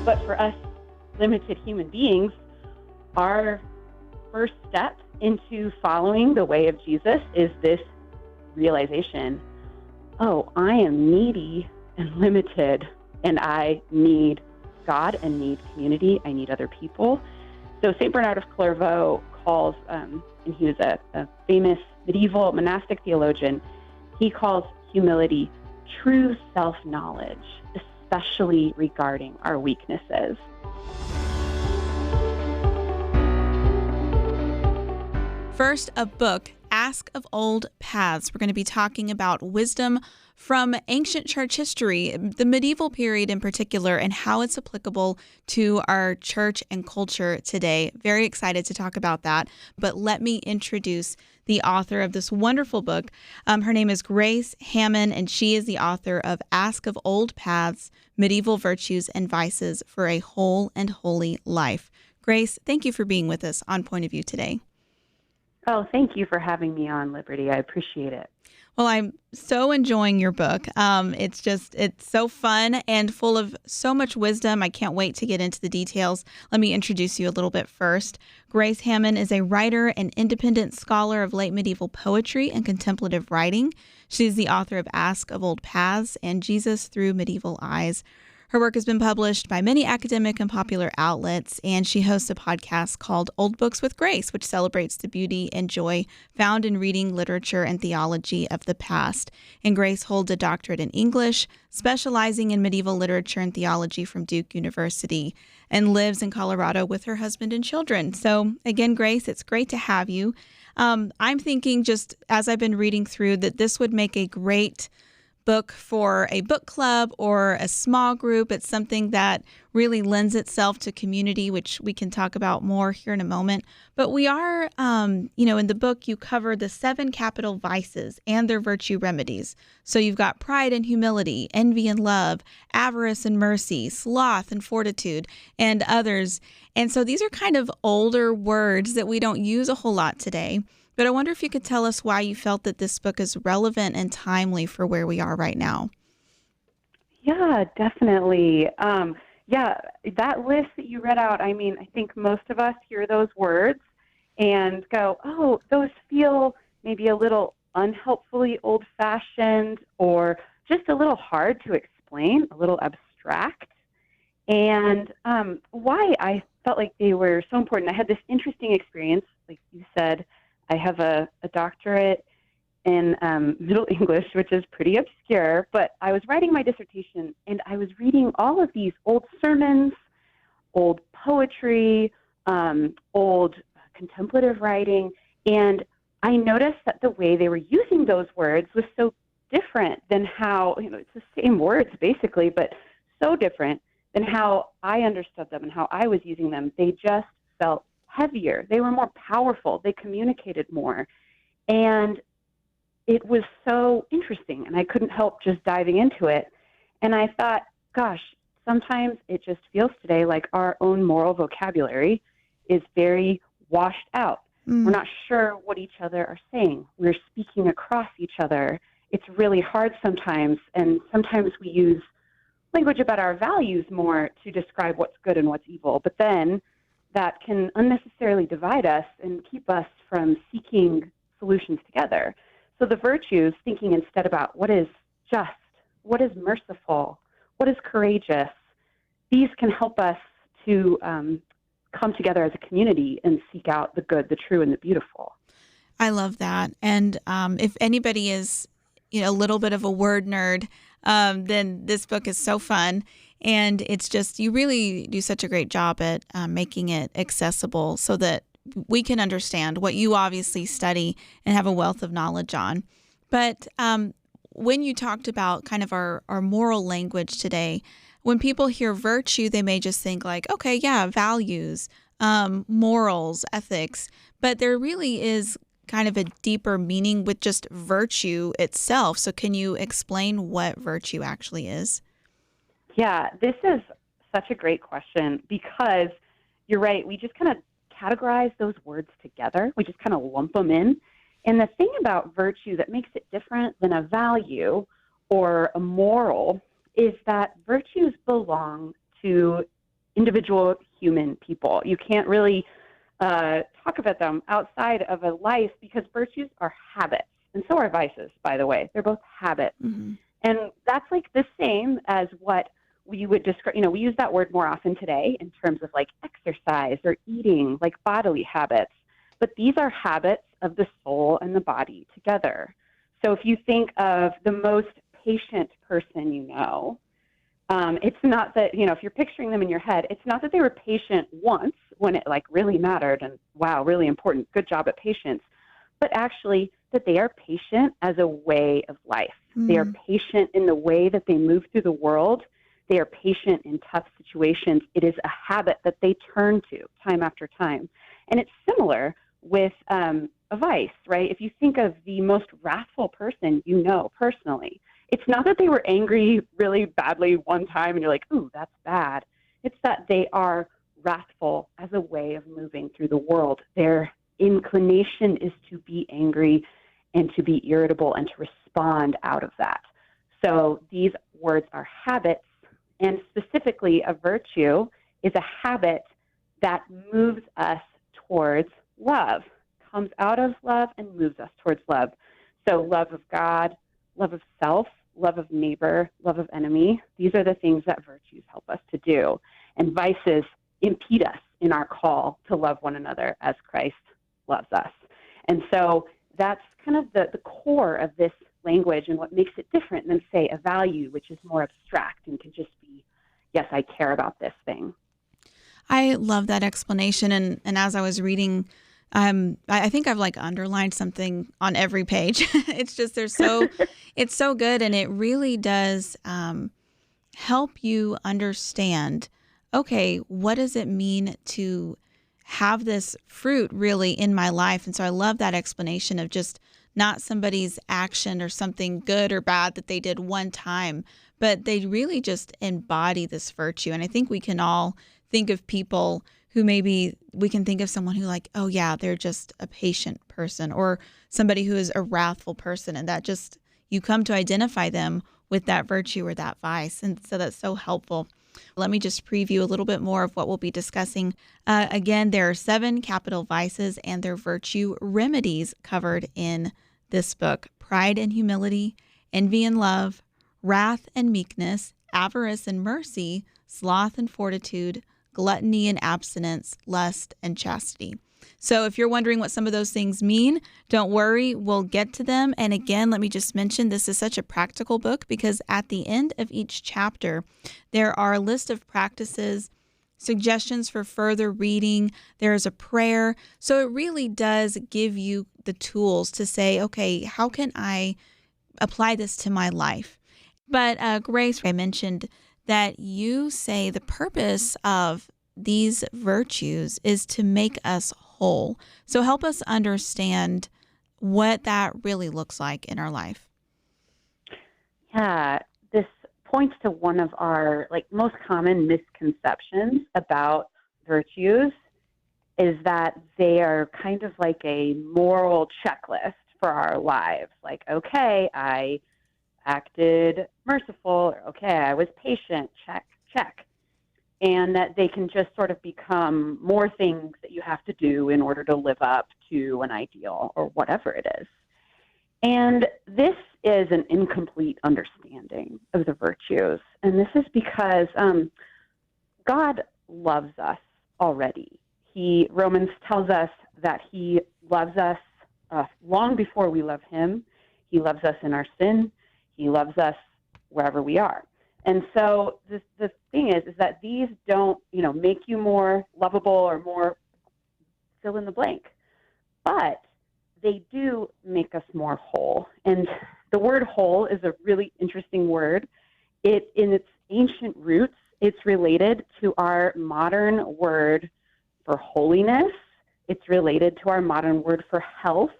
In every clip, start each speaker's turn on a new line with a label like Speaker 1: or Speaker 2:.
Speaker 1: But for us limited human beings, our first step into following the way of Jesus is this realization, oh, I am needy and limited, and I need God and need community. I need other people. So St. Bernard of Clairvaux calls, and he was a famous medieval monastic theologian, he calls humility true self-knowledge, especially regarding our weaknesses.
Speaker 2: First, a book, Ask of Old Paths. We're going to be talking about wisdom from ancient church history, the medieval period in particular, and how it's applicable to our church and culture today. Very excited to talk about that. But let me introduce the author of this wonderful book. Her name is Grace Hamman, and she is the author of Ask of Old Paths, Medieval Virtues and Vices for a Whole and Holy Life. Grace, thank you for being with us on Point of View today.
Speaker 1: Oh, thank you for having me on, Liberty. I appreciate it.
Speaker 2: Well, I'm so enjoying your book. It's so fun and full of so much wisdom. I can't wait to get into the details. Let me introduce you a little bit first. Grace Hamman is a writer and independent scholar of late medieval poetry and contemplative writing. She's the author of Ask of Old Paths and Jesus Through Medieval Eyes. Her work has been published by many academic and popular outlets, and she hosts a podcast called Old Books with Grace, which celebrates the beauty and joy found in reading literature and theology of the past. And Grace holds a doctorate in English, specializing in medieval literature and theology from Duke University, and lives in Colorado with her husband and children. So again, Grace, it's great to have you. I'm thinking, just as I've been reading through, that this would make a great book for a book club or a small group. It's something that really lends itself to community, which we can talk about more here in a moment. But we are, in the book, you cover the 7 capital vices and their virtue remedies. So you've got pride and humility, envy and love, avarice and mercy, sloth and fortitude, and others. And so these are kind of older words that we don't use a whole lot today. But I wonder if you could tell us why you felt that this book is relevant and timely for where we are right now.
Speaker 1: Yeah, definitely. That list that you read out, I think most of us hear those words and go, oh, those feel maybe a little unhelpfully old-fashioned or just a little hard to explain, a little abstract. And why I felt like they were so important. I had this interesting experience, like you said. I have a doctorate in Middle English, which is pretty obscure, but I was writing my dissertation, and I was reading all of these old sermons, old poetry, old contemplative writing, and I noticed that the way they were using those words was so different than how, it's the same words basically, but so different than how I understood them and how I was using them. They just felt heavier. They were more powerful. They communicated more. And it was so interesting, and I couldn't help just diving into it. And I thought, gosh, sometimes it just feels today like our own moral vocabulary is very washed out. We're not sure what each other are saying. We're speaking across each other. It's really hard sometimes, and sometimes we use language about our values more to describe what's good and what's evil. But then that can unnecessarily divide us and keep us from seeking solutions together. So the virtues, thinking instead about what is just, what is merciful, what is courageous, these can help us to come together as a community and seek out the good, the true, and the beautiful.
Speaker 2: I love that. And if anybody is, a little bit of a word nerd, then this book is so fun. And it's just, you really do such a great job at making it accessible so that we can understand what you obviously study and have a wealth of knowledge on. But when you talked about kind of our moral language today, when people hear virtue, they may just think like, okay, yeah, values, morals, ethics. But there really is kind of a deeper meaning with just virtue itself. So can you explain what virtue actually is?
Speaker 1: Yeah, this is such a great question because you're right. We just kind of categorize those words together. We just kind of lump them in. And the thing about virtue that makes it different than a value or a moral is that virtues belong to individual human people. You can't really talk about them outside of a life, because virtues are habits, and so are vices, by the way. They're both habits.
Speaker 2: Mm-hmm.
Speaker 1: And that's like the same as what we would describe, we use that word more often today in terms of like exercise or eating, like bodily habits. But these are habits of the soul and the body together. So if you think of the most patient person you know, it's not that, if you're picturing them in your head, it's not that they were patient once when it like really mattered and wow, really important, good job at patience, but actually that they are patient as a way of life. Mm. They are patient in the way that they move through the world. They are patient in tough situations. It is a habit that they turn to time after time. And it's similar with a vice, right? If you think of the most wrathful person you know personally, it's not that they were angry really badly one time and you're like, ooh, that's bad. It's that they are wrathful as a way of moving through the world. Their inclination is to be angry and to be irritable and to respond out of that. So these words are habits, and specifically a virtue is a habit that moves us towards love, comes out of love and moves us towards love. So love of God, love of self, love of neighbor, love of enemy. These are the things that virtues help us to do. And vices impede us in our call to love one another as Christ loves us. And so that's kind of the core of this language and what makes it different than, say, a value, which is more abstract and can just be, yes, I care about this thing.
Speaker 2: I love that explanation. And as I was reading, I think I've like underlined something on every page. It's just, it's so good. And it really does help you understand, okay, what does it mean to have this fruit really in my life? And so I love that explanation of just not somebody's action or something good or bad that they did one time, but they really just embody this virtue. And I think we can all think of people who maybe we can think of someone who like, oh yeah, they're just a patient person, or somebody who is a wrathful person. And that just, you come to identify them with that virtue or that vice. And so that's so helpful. Let me just preview a little bit more of what we'll be discussing. Again, there are 7 capital vices and their virtue remedies covered in this book: pride and humility, envy and love, wrath and meekness, avarice and mercy, sloth and fortitude, gluttony and abstinence, lust and chastity. So if you're wondering what some of those things mean, don't worry, we'll get to them. And again, let me just mention, this is such a practical book because at the end of each chapter, there are a list of practices, suggestions for further reading. There is a prayer. So it really does give you the tools to say, okay, how can I apply this to my life? But Grace, I mentioned that you say the purpose of these virtues is to make us whole. So help us understand what that really looks like in our life.
Speaker 1: Yeah, this points to one of our most common misconceptions about virtues is that they are kind of like a moral checklist for our lives. Like, okay, I acted merciful, or okay, I was patient, check, check. And that they can just sort of become more things that you have to do in order to live up to an ideal or whatever it is. And this is an incomplete understanding of the virtues. And this is because God loves us already. Romans tells us that he loves us long before we love him. He loves us in our sin. He loves us wherever we are. And so the thing is that these don't, make you more lovable or more fill in the blank, but they do make us more whole. And the word whole is a really interesting word. In its ancient roots, it's related to our modern word for holiness. It's related to our modern word for health.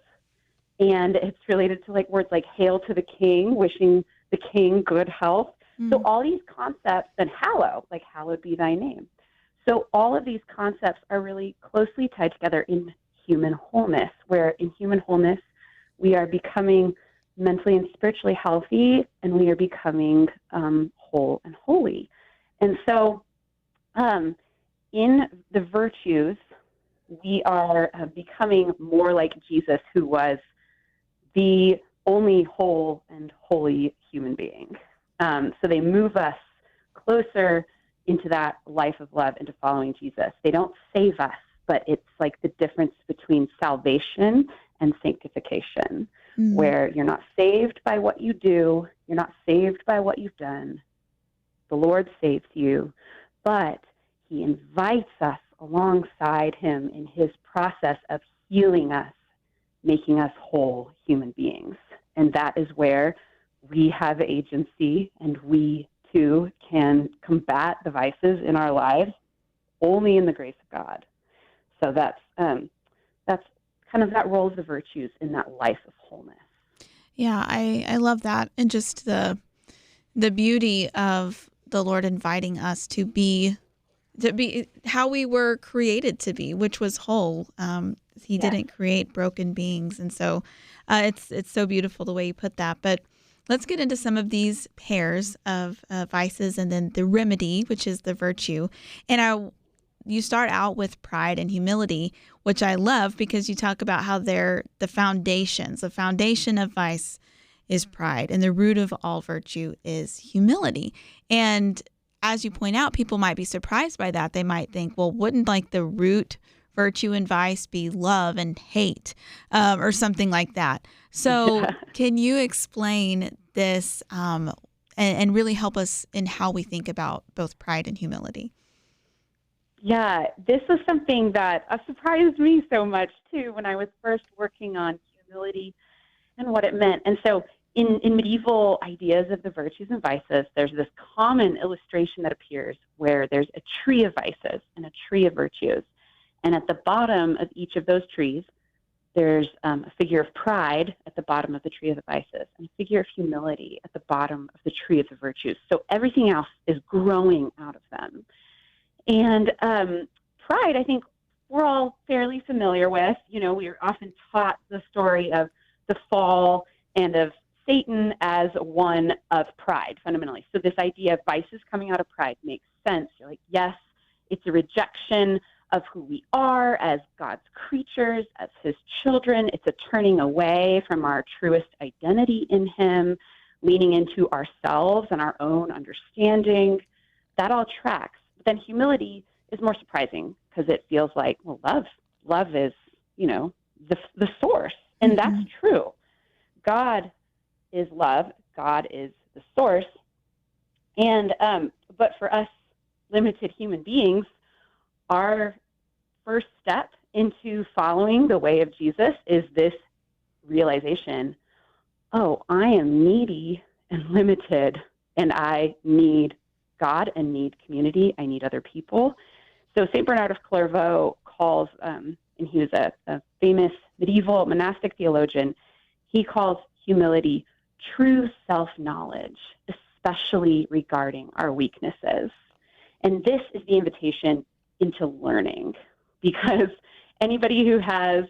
Speaker 1: And it's related to words like hail to the king, wishing the king good health. So all these concepts, and hallowed be thy name. So all of these concepts are really closely tied together in human wholeness, where in human wholeness, we are becoming mentally and spiritually healthy, and we are becoming whole and holy. And so In the virtues, we are becoming more like Jesus, who was the only whole and holy human being. So they move us closer into that life of love, into following Jesus. They don't save us, but it's like the difference between salvation and sanctification, where you're not saved by what you do, you're not saved by what you've done. The Lord saves you, but he invites us alongside him in his process of healing us, making us whole human beings. And that is where we have agency, and we too can combat the vices in our lives only in the grace of God. So that's kind of that role of the virtues in that life of wholeness.
Speaker 2: Yeah, I love that. And just the beauty of the Lord inviting us to be how we were created to be, which was whole. He didn't create broken beings. And so it's so beautiful the way you put that. But let's get into some of these pairs of vices, and then the remedy, which is the virtue. And you start out with pride and humility, which I love because you talk about how they're the foundations. The foundation of vice is pride, and the root of all virtue is humility. And as you point out, people might be surprised by that. They might think, well, wouldn't like the root virtue and vice be love and hate, or something like that? So can you explain this and really help us in how we think about both pride and humility?
Speaker 1: Yeah, this was something that surprised me so much, too, when I was first working on humility and what it meant. And so in medieval ideas of the virtues and vices, there's this common illustration that appears where there's a tree of vices and a tree of virtues. And at the bottom of each of those trees, there's a figure of pride at the bottom of the tree of the vices, and a figure of humility at the bottom of the tree of the virtues. So everything else is growing out of them. And pride, I think we're all fairly familiar with. You know, we are often taught the story of the fall and of Satan as one of pride, fundamentally. So this idea of vices coming out of pride makes sense. You're like, yes, it's a rejection of who we are as God's creatures, as his children. It's a turning away from our truest identity in him, leaning into ourselves and our own understanding. That all tracks. But then humility is more surprising because it feels like, well, love is, the source. And that's true. God is love. God is the source. And, but for us limited human beings, our first step into following the way of Jesus is this realization, oh, I am needy and limited, and I need God and need community. I need other people. So St. Bernard of Clairvaux calls, and he was a famous medieval monastic theologian, he calls humility true self-knowledge, especially regarding our weaknesses. And this is the invitation into learning, because anybody who has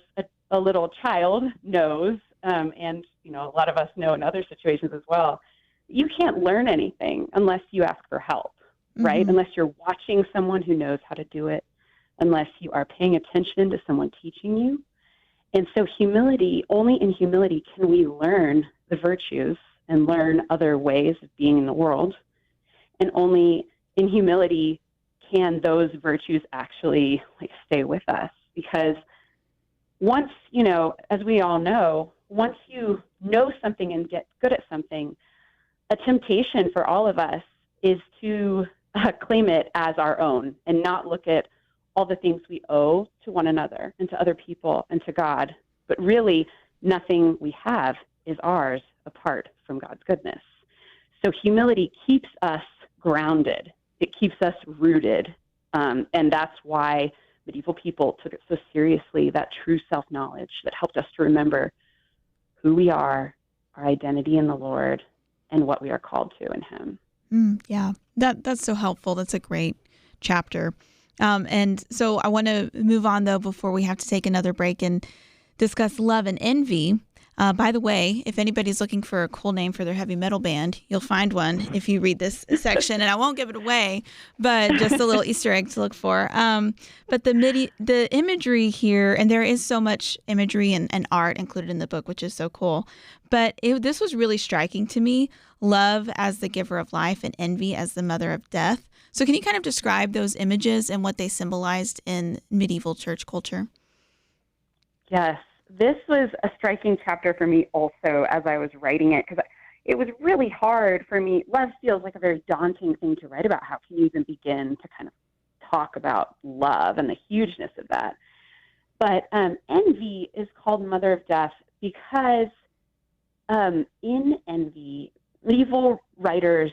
Speaker 1: a little child knows, and a lot of us know in other situations as well, you can't learn anything unless you ask for help, right? Unless you're watching someone who knows how to do it, unless you are paying attention to someone teaching you. And so humility, only in humility can we learn the virtues and learn other ways of being in the world. And only in humility can those virtues actually stay with us. Because once, as we all know, once you know something and get good at something, a temptation for all of us is to claim it as our own and not look at all the things we owe to one another and to other people and to God. But really, nothing we have is ours apart from God's goodness. So humility keeps us grounded. It keeps us rooted. And that's why medieval people took it so seriously, that true self-knowledge that helped us to remember who we are, our identity in the Lord, and what we are called to in him.
Speaker 2: Yeah, that's so helpful. That's a great chapter. And so I want to move on, though, before we have to take another break and discuss love and envy. By the way, if anybody's looking for a cool name for their heavy metal band, you'll find one if you read this section. And I won't give it away, but just a little Easter egg to look for. But the imagery here, and there is so much imagery and art included in the book, which is so cool. But this was really striking to me. Love as the giver of life and envy as the mother of death. So can you kind of describe those images and what they symbolized in medieval church culture?
Speaker 1: Yes. This was a striking chapter for me also as I was writing it, because it was really hard for me. Love feels like a very daunting thing to write about. How can you even begin to kind of talk about love and the hugeness of that? But envy is called mother of death because in envy, medieval writers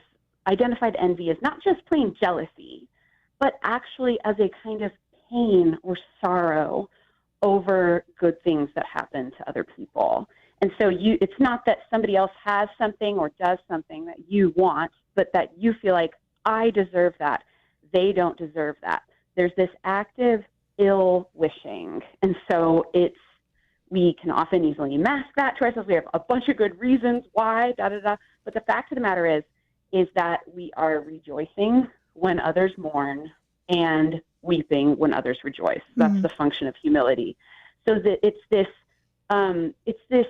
Speaker 1: identified envy as not just plain jealousy, but actually as a kind of pain or sorrow over good things that happen to other people. And so it's not that somebody else has something or does something that you want, but that you feel like, I deserve that. They don't deserve that. There's this active ill wishing. And so we can often easily mask that to ourselves. We have a bunch of good reasons why, But the fact of the matter is that we are rejoicing when others mourn and weeping when others rejoice. That's the function of humility. So that it's this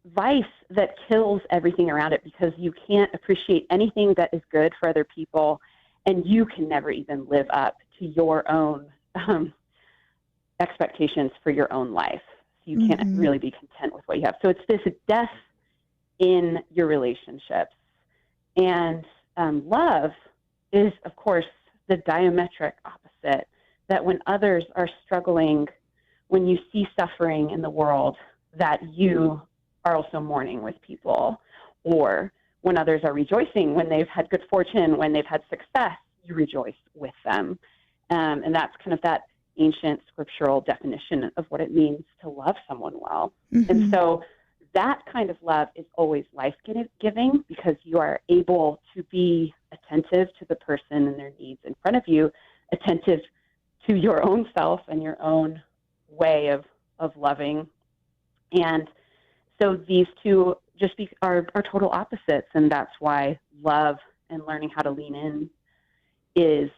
Speaker 1: vice that kills everything around it, because you can't appreciate anything that is good for other people, and you can never even live up to your own expectations for your own life. So you can't really be content with what you have. So it's this death in your relationships. And love is, of course, the diametric opposite, that when others are struggling, when you see suffering in the world, that you are also mourning with people. Or when others are rejoicing, when they've had good fortune, when they've had success, you rejoice with them. And that's kind of that ancient scriptural definition of what it means to love someone well. And so that kind of love is always life-giving, because you are able to be attentive to the person and their needs in front of you, attentive to your own self and your own way of loving. And so these two are total opposites, and that's why love and learning how to lean in is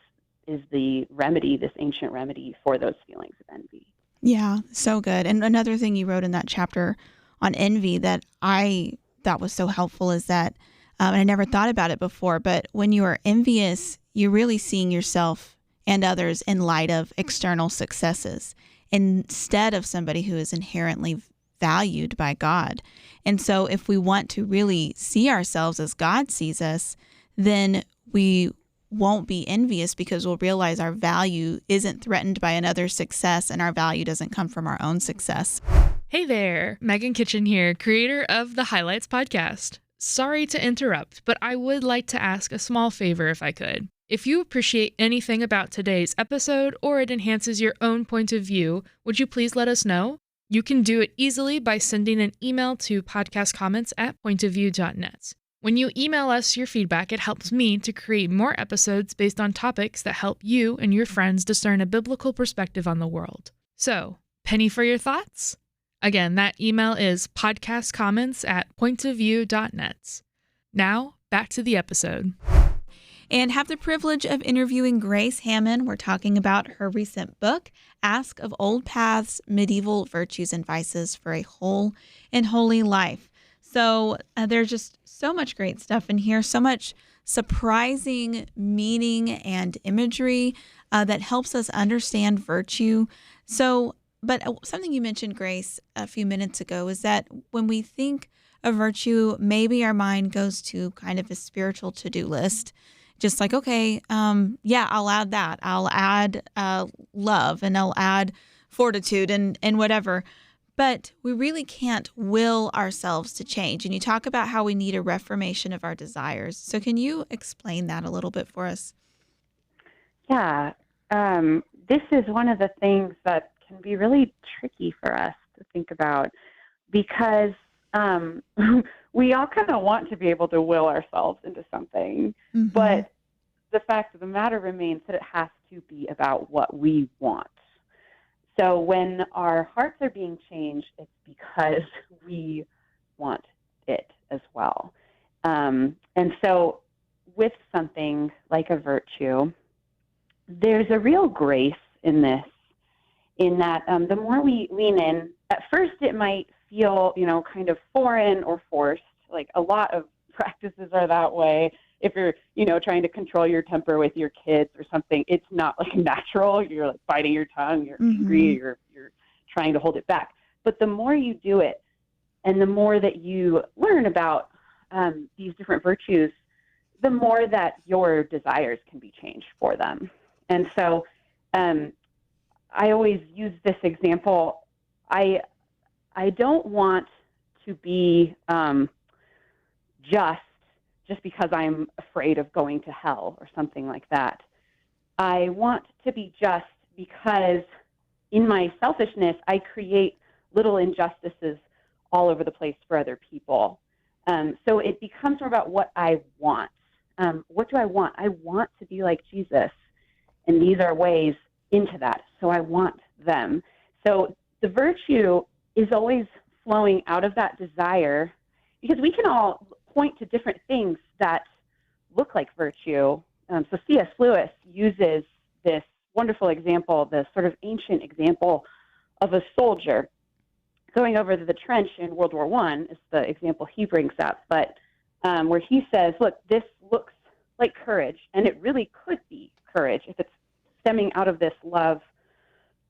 Speaker 1: the remedy, this ancient remedy for those feelings of envy.
Speaker 2: Yeah, so good. And another thing you wrote in that chapter on envy that I thought was so helpful is that, and I never thought about it before, but when you are envious, you're really seeing yourself and others in light of external successes instead of somebody who is inherently valued by God. And so if we want to really see ourselves as God sees us, then we won't be envious, because we'll realize our value isn't threatened by another's success, and our value doesn't come from our own success.
Speaker 3: Hey there, Megan Kitchen here, creator of the Highlights podcast. Sorry to interrupt, but I would like to ask a small favor if I could. If you appreciate anything about today's episode, or it enhances your own point of view, would you please let us know? You can do it easily by sending an email to podcastcomments@pointofview.net. When you email us your feedback, it helps me to create more episodes based on topics that help you and your friends discern a biblical perspective on the world. So, penny for your thoughts? Again, that email is podcastcomments@pointofview.net. Now, back to the episode.
Speaker 2: And have the privilege of interviewing Grace Hamman. We're talking about her recent book, Ask of Old Paths, Medieval Virtues and Vices for a Whole and Holy Life. So there's just so much great stuff in here, so much surprising meaning and imagery that helps us understand virtue. But something you mentioned, Grace, a few minutes ago is that when we think of virtue, maybe our mind goes to kind of a spiritual to-do list. Just like, okay, I'll add that. I'll add love, and I'll add fortitude and whatever. But we really can't will ourselves to change. And you talk about how we need a reformation of our desires. So can you explain that a little bit for us?
Speaker 1: Yeah. This is one of the things that can be really tricky for us to think about, because we all kind of want to be able to will ourselves into something, but the fact of the matter remains that it has to be about what we want. so when our hearts are being changed, it's because we want it as well. And so with something like a virtue, there's a real grace in this, in that the more we lean in, at first it might feel, kind of foreign or forced. Like a lot of practices are that way. If you're, trying to control your temper with your kids or something, it's not like natural. You're like biting your tongue, you're angry, you're trying to hold it back. But the more you do it, and the more that you learn about these different virtues, the more that your desires can be changed for them. And so I always use this example. I don't want to be just because I'm afraid of going to hell or something like that. I want to be just because in my selfishness, I create little injustices all over the place for other people. So it becomes more about what I want. What do I want? I want to be like Jesus. And these are ways into that. So I want them. So the virtue is always flowing out of that desire, because we can all point to different things that look like virtue. So C.S. Lewis uses this wonderful example, the sort of ancient example of a soldier going over to the trench in World War I is the example he brings up, but where he says, look, this looks like courage, and it really could be courage if it's stemming out of this love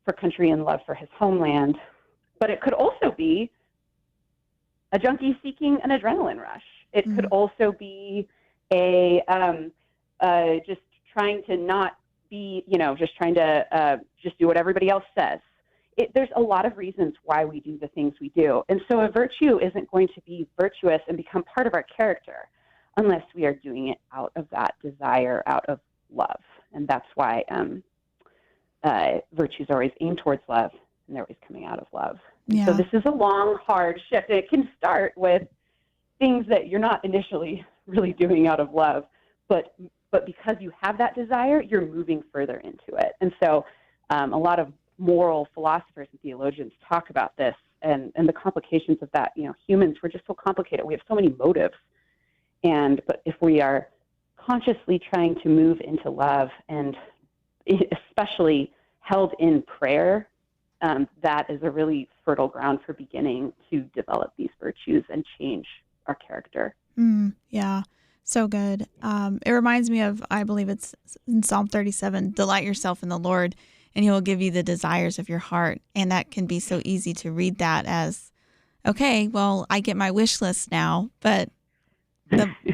Speaker 1: for country and love for his homeland. But it could also be a junkie seeking an adrenaline rush. It could also be a just trying to not be, just trying to just do what everybody else says. There's a lot of reasons why we do the things we do. And so a virtue isn't going to be virtuous and become part of our character unless we are doing it out of that desire, out of love. And that's why virtues are always aimed towards love, and they're always coming out of love.
Speaker 2: Yeah.
Speaker 1: So this is a long, hard shift. And it can start with things that you're not initially really doing out of love, but because you have that desire, you're moving further into it. And so a lot of moral philosophers and theologians talk about this and the complications of that. Humans, we're just so complicated. We have so many motives. But if we are consciously trying to move into love, and especially held in prayer, that is a really fertile ground for beginning to develop these virtues and change our character.
Speaker 2: Yeah, so good. It reminds me of, I believe it's in Psalm 37, delight yourself in the Lord, and he will give you the desires of your heart. And that can be so easy to read that as, okay, well, I get my wish list now, but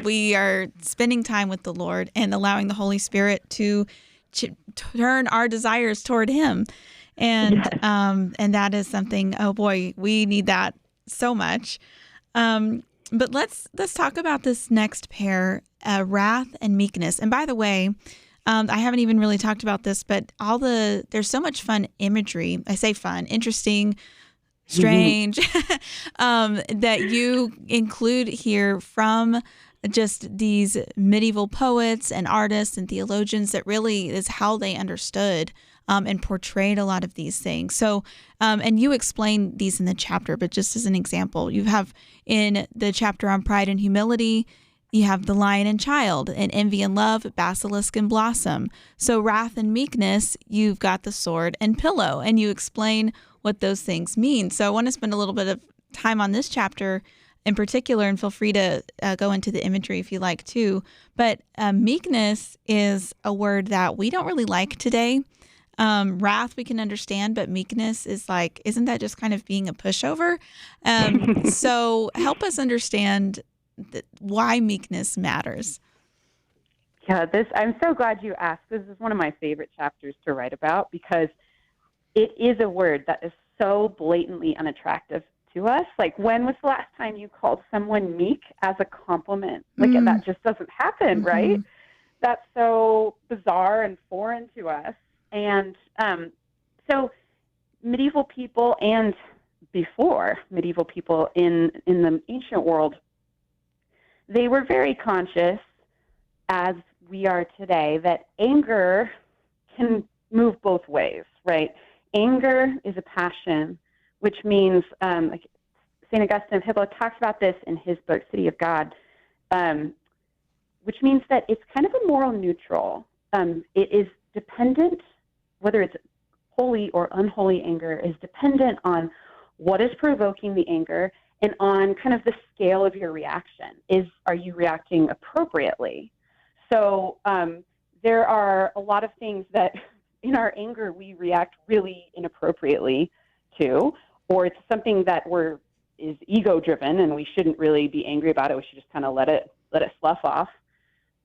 Speaker 2: we are spending time with the Lord and allowing the Holy Spirit to turn our desires toward him. And and that is something, oh boy, we need that so much. But let's talk about this next pair, wrath and meekness. And by the way, I haven't even really talked about this, but there's so much fun imagery. I say fun, interesting, strange, that you include here from just these medieval poets and artists and theologians, that really is how they understood and portrayed a lot of these things. So, and you explain these in the chapter, but just as an example, you have in the chapter on pride and humility, you have the lion and child, and envy and love, basilisk and blossom. So wrath and meekness, you've got the sword and pillow, and you explain what those things mean. So I want to spend a little bit of time on this chapter in particular, and feel free to go into the imagery if you like too. But meekness is a word that we don't really like today. Wrath we can understand, but meekness is like, isn't that just kind of being a pushover? So help us understand why meekness matters.
Speaker 1: Yeah, I'm so glad you asked. This is one of my favorite chapters to write about, because it is a word that is so blatantly unattractive to us. Like, when was the last time you called someone meek as a compliment? Like, that just doesn't happen, right? That's so bizarre and foreign to us. And so medieval people, and before medieval people in the ancient world, they were very conscious, as we are today, that anger can move both ways, right? anger is a passion, which means, like St. Augustine of Hippo talks about this in his book, City of God, which means that it's kind of a moral neutral. It is dependent, whether it's holy or unholy anger, is dependent on what is provoking the anger and on kind of the scale of your reaction. Are you reacting appropriately? So there are a lot of things that in our anger we react really inappropriately to, or it's something that is ego driven and we shouldn't really be angry about it. We should just kind of let it slough off.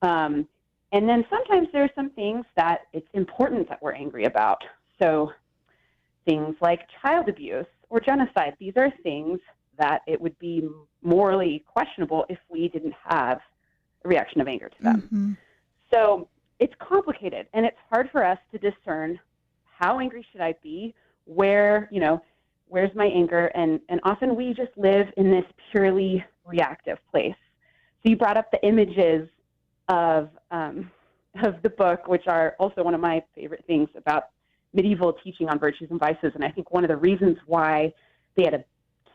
Speaker 1: And then sometimes there are some things that it's important that we're angry about. So things like child abuse or genocide, these are things that it would be morally questionable if we didn't have a reaction of anger to them.
Speaker 2: Mm-hmm.
Speaker 1: So it's complicated, and it's hard for us to discern how angry should I be, where's my anger, and often we just live in this purely reactive place. So you brought up the images of the book, which are also one of my favorite things about medieval teaching on virtues and vices, and I think one of the reasons why they had a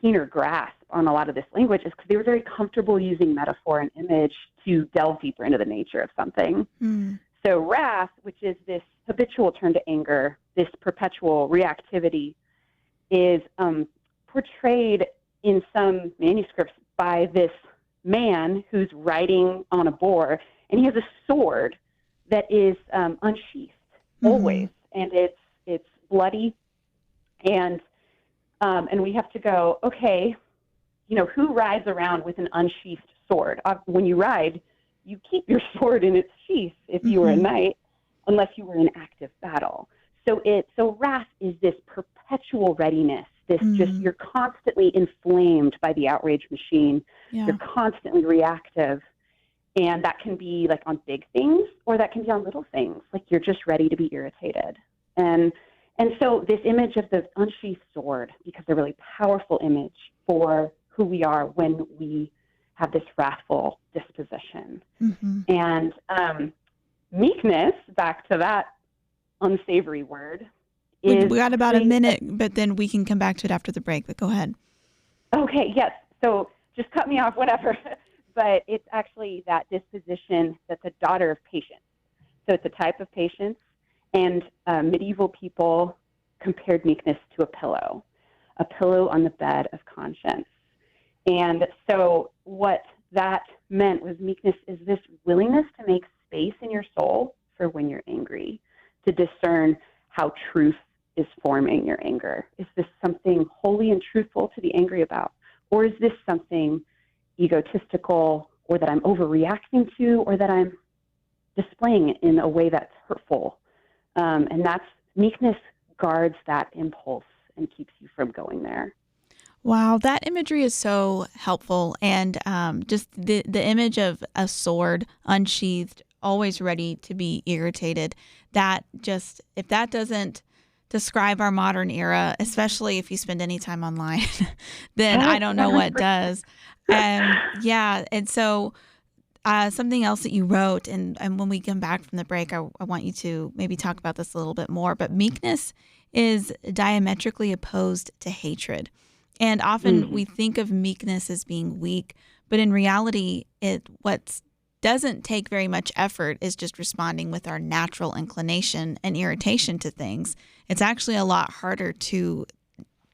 Speaker 1: keener grasp on a lot of this language is because they were very comfortable using metaphor and image to delve deeper into the nature of something.
Speaker 2: Mm.
Speaker 1: So wrath, which is this habitual turn to anger, this perpetual reactivity, is portrayed in some manuscripts by this man who's riding on a boar, and he has a sword that is unsheathed always, and it's bloody, and we have to go, okay, who rides around with an unsheathed sword? When you ride, you keep your sword in its sheath if you were a knight, unless you were in active battle. So wrath is this perpetual readiness, this just, you're constantly inflamed by the outrage machine. Yeah. You're constantly reactive. And that can be like on big things, or that can be on little things, like you're just ready to be irritated. And so this image of the unsheathed sword becomes a really powerful image for who we are when we have this wrathful disposition. Mm-hmm. And meekness, back to that unsavory word,
Speaker 2: we got about a minute, but then we can come back to it after the break, but go ahead.
Speaker 1: Okay, yes. So just cut me off, whatever. But it's actually that disposition that's a daughter of patience. So it's a type of patience. And medieval people compared meekness to a pillow on the bed of conscience. And so what that meant was meekness is this willingness to make space in your soul for when you're angry, to discern how truth is forming your anger. Is this something holy and truthful to be angry about? Or is this something egotistical, or that I'm overreacting to, or that I'm displaying it in a way that's hurtful? And that's meekness guards that impulse and keeps you from going there.
Speaker 2: Wow, that imagery is so helpful. And just the image of a sword unsheathed, always ready to be irritated, that just, if that doesn't describe our modern era, especially if you spend any time online, then I don't know what does. Yeah, and so something else that you wrote, and when we come back from the break, I want you to maybe talk about this a little bit more, but meekness is diametrically opposed to hatred. And often we think of meekness as being weak, but in reality, what doesn't take very much effort is just responding with our natural inclination and irritation to things. It's actually a lot harder to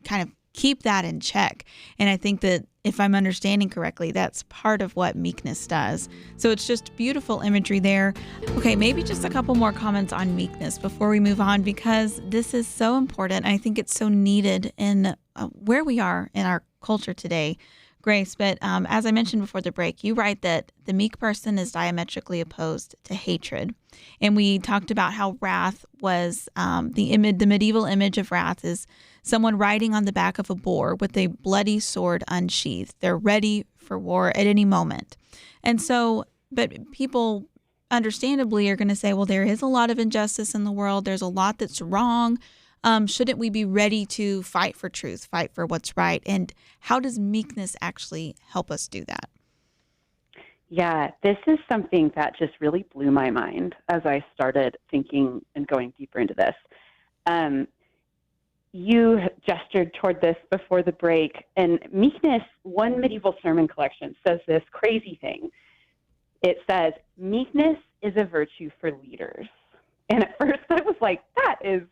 Speaker 2: kind of keep that in check. And I think that if I'm understanding correctly, that's part of what meekness does. So it's just beautiful imagery there. Okay, maybe just a couple more comments on meekness before we move on, because this is so important. I think it's so needed in where we are in our culture today, Grace. But as I mentioned before the break, you write that the meek person is diametrically opposed to hatred. And we talked about how wrath was the medieval image of wrath is someone riding on the back of a boar with a bloody sword unsheathed. They're ready for war at any moment. And so, but people understandably are going to say, well, there is a lot of injustice in the world. There's a lot that's wrong. Shouldn't we be ready to fight for truth, fight for what's right? And how does meekness actually help us do that?
Speaker 1: Yeah, this is something that just really blew my mind as I started thinking and going deeper into this. you gestured toward this before the break, and meekness, one medieval sermon collection says this crazy thing. It says, meekness is a virtue for leaders. And at first I was like, that is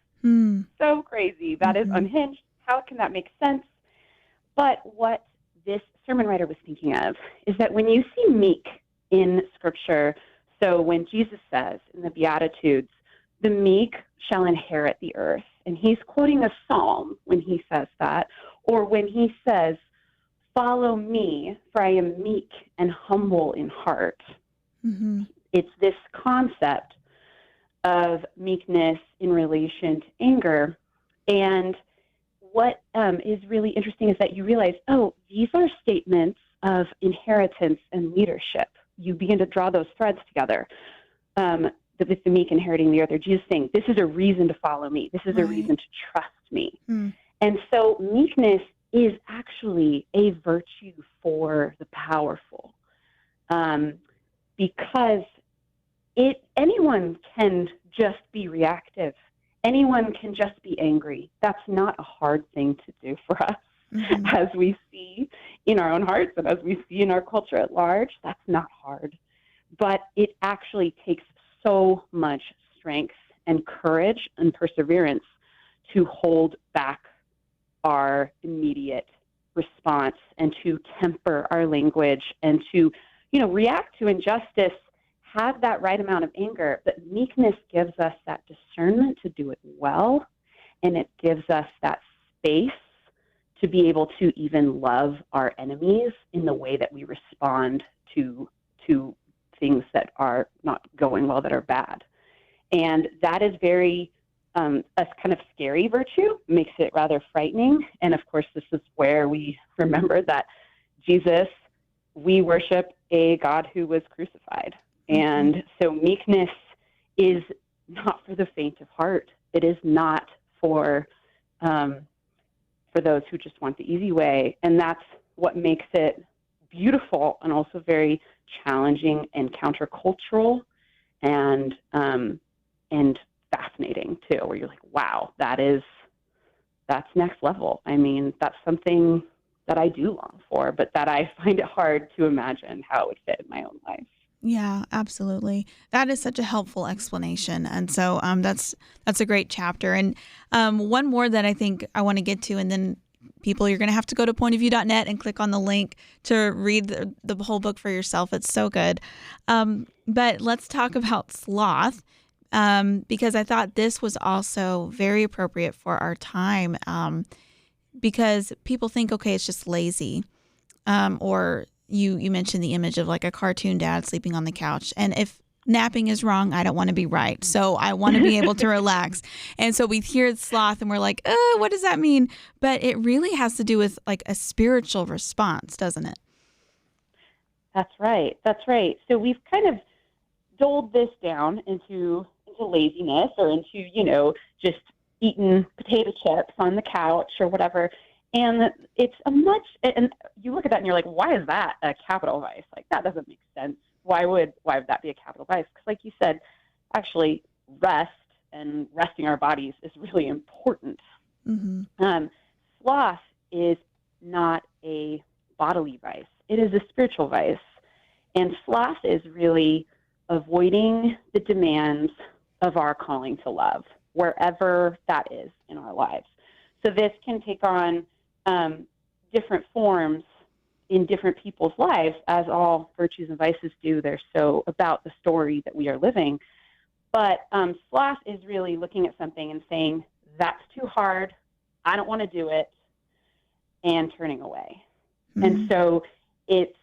Speaker 1: so crazy. That is unhinged. How can that make sense? But what this sermon writer was thinking of is that when you see meek in Scripture, so when Jesus says in the Beatitudes, the meek shall inherit the earth, and he's quoting a psalm when he says that, or when he says, follow me, for I am meek and humble in heart. It's this concept of meekness in relation to anger. And what is really interesting is that you realize, oh, these are statements of inheritance and leadership. You begin to draw those threads together. With the meek inheriting the earth, or Jesus saying, this is a reason to follow me. This is a reason to trust me. And so meekness is actually a virtue for the powerful, because anyone can just be reactive. Anyone can just be angry. That's not a hard thing to do for us, as we see in our own hearts and as we see in our culture at large. That's not hard. But it actually takes so much strength and courage and perseverance to hold back our immediate response and to temper our language and to, react to injustice, have that right amount of anger. But meekness gives us that discernment to do it well, and it gives us that space to be able to even love our enemies in the way that we respond to things that are not going well, that are bad. And that is very a kind of scary virtue, makes it rather frightening. And of course, this is where we remember that Jesus, we worship a God who was crucified. And so meekness is not for the faint of heart. It is not for those who just want the easy way. And that's what makes it beautiful and also very challenging and countercultural and fascinating too, where you're like, wow, that's next level. I mean, that's something that I do long for, but that I find it hard to imagine how it would fit in my own life.
Speaker 2: Yeah, absolutely. That is such a helpful explanation. And so that's a great chapter. And one more that I think I want to get to, and then people, you're going to have to go to pointofview.net and click on the link to read the whole book for yourself. It's so good. But let's talk about sloth, because I thought this was also very appropriate for our time, because people think, okay, it's just lazy, or you mentioned the image of like a cartoon dad sleeping on the couch. And if napping is wrong, I don't want to be right. So I want to be able to relax. And so we hear sloth and we're like, what does that mean? But it really has to do with like a spiritual response, doesn't it?
Speaker 1: That's right. That's right. So we've kind of doled this down into laziness, or into, just eating potato chips on the couch or whatever. And it's and you look at that and you're like, why is that a capital vice? Like, that doesn't make sense. Why would that be a capital vice? Because like you said, actually rest and resting our bodies is really important. Sloth is not a bodily vice. It is a spiritual vice. And sloth is really avoiding the demands of our calling to love, wherever that is in our lives. So this can take on different forms in different people's lives, as all virtues and vices do. They're so about the story that we are living. But sloth is really looking at something and saying, that's too hard, I don't want to do it, and turning away. And so it's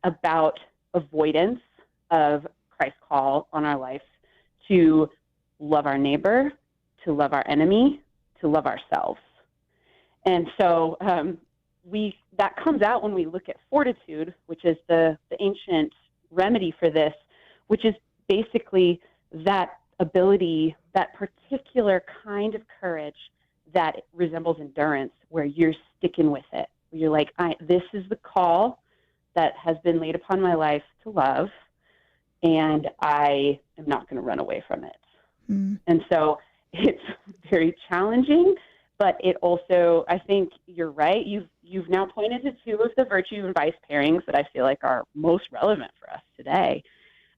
Speaker 1: about avoidance of Christ's call on our life to love our neighbor, to love our enemy, to love ourselves. And so that comes out when we look at fortitude, which is the ancient remedy for this, which is basically that ability, that particular kind of courage that resembles endurance, where you're sticking with it. Where you're like, this is the call that has been laid upon my life to love, and I am not going to run away from it. And so it's very challenging, but it also, I think you're right. You've now pointed to two of the virtue and vice pairings that I feel like are most relevant for us today.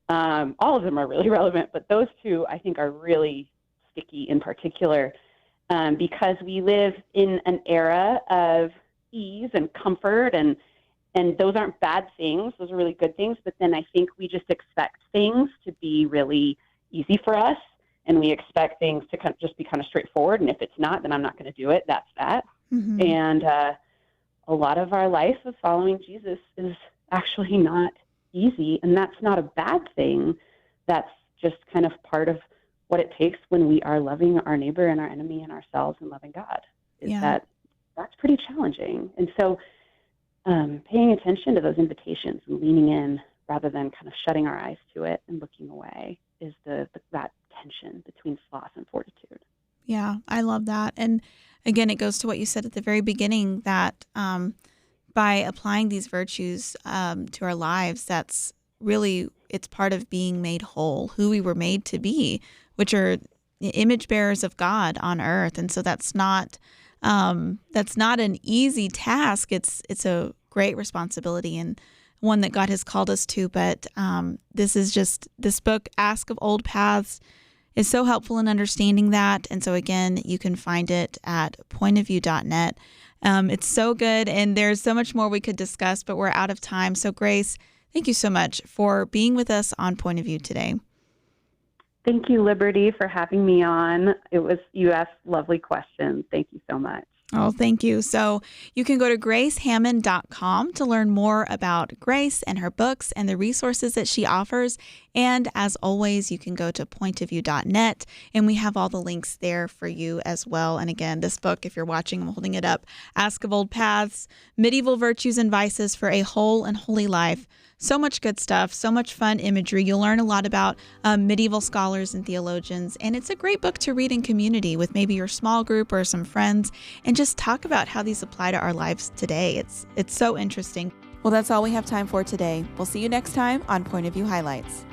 Speaker 1: All of them are really relevant, but those two I think are really sticky in particular, because we live in an era of ease and comfort, and those aren't bad things. Those are really good things. But then I think we just expect things to be really easy for us, and we expect things to just be kind of straightforward. And if it's not, then I'm not going to do it. That's that. Mm-hmm. And a lot of our life of following Jesus is actually not easy, and that's not a bad thing. That's just kind of part of what it takes when we are loving our neighbor and our enemy and ourselves and loving God. That's pretty challenging. And so paying attention to those invitations and leaning in rather than kind of shutting our eyes to it and looking away is that tension between sloth and fortitude.
Speaker 2: Yeah, I love that. And again, it goes to what you said at the very beginning, that by applying these virtues to our lives, that's really, it's part of being made whole, who we were made to be, which are image bearers of God on earth. And so that's not an easy task. It's a great responsibility and one that God has called us to. But this book, Ask of Old Paths, is so helpful in understanding that. And so again, you can find it at pointofview.net. It's so good, and there's so much more we could discuss, but we're out of time. So Grace, thank you so much for being with us on Point of View today.
Speaker 1: Thank you, Liberty, for having me on. You asked lovely questions. Thank you so much.
Speaker 2: Oh, thank you. So you can go to gracehamman.com to learn more about Grace and her books and the resources that she offers. And as always, you can go to pointofview.net, and we have all the links there for you as well. And again, this book, if you're watching, I'm holding it up, Ask of Old Paths, Medieval Virtues and Vices for a Whole and Holy Life. So much good stuff, so much fun imagery. You'll learn a lot about medieval scholars and theologians, and it's a great book to read in community with maybe your small group or some friends, and just talk about how these apply to our lives today. It's so interesting. Well, that's all we have time for today. We'll see you next time on Point of View Highlights.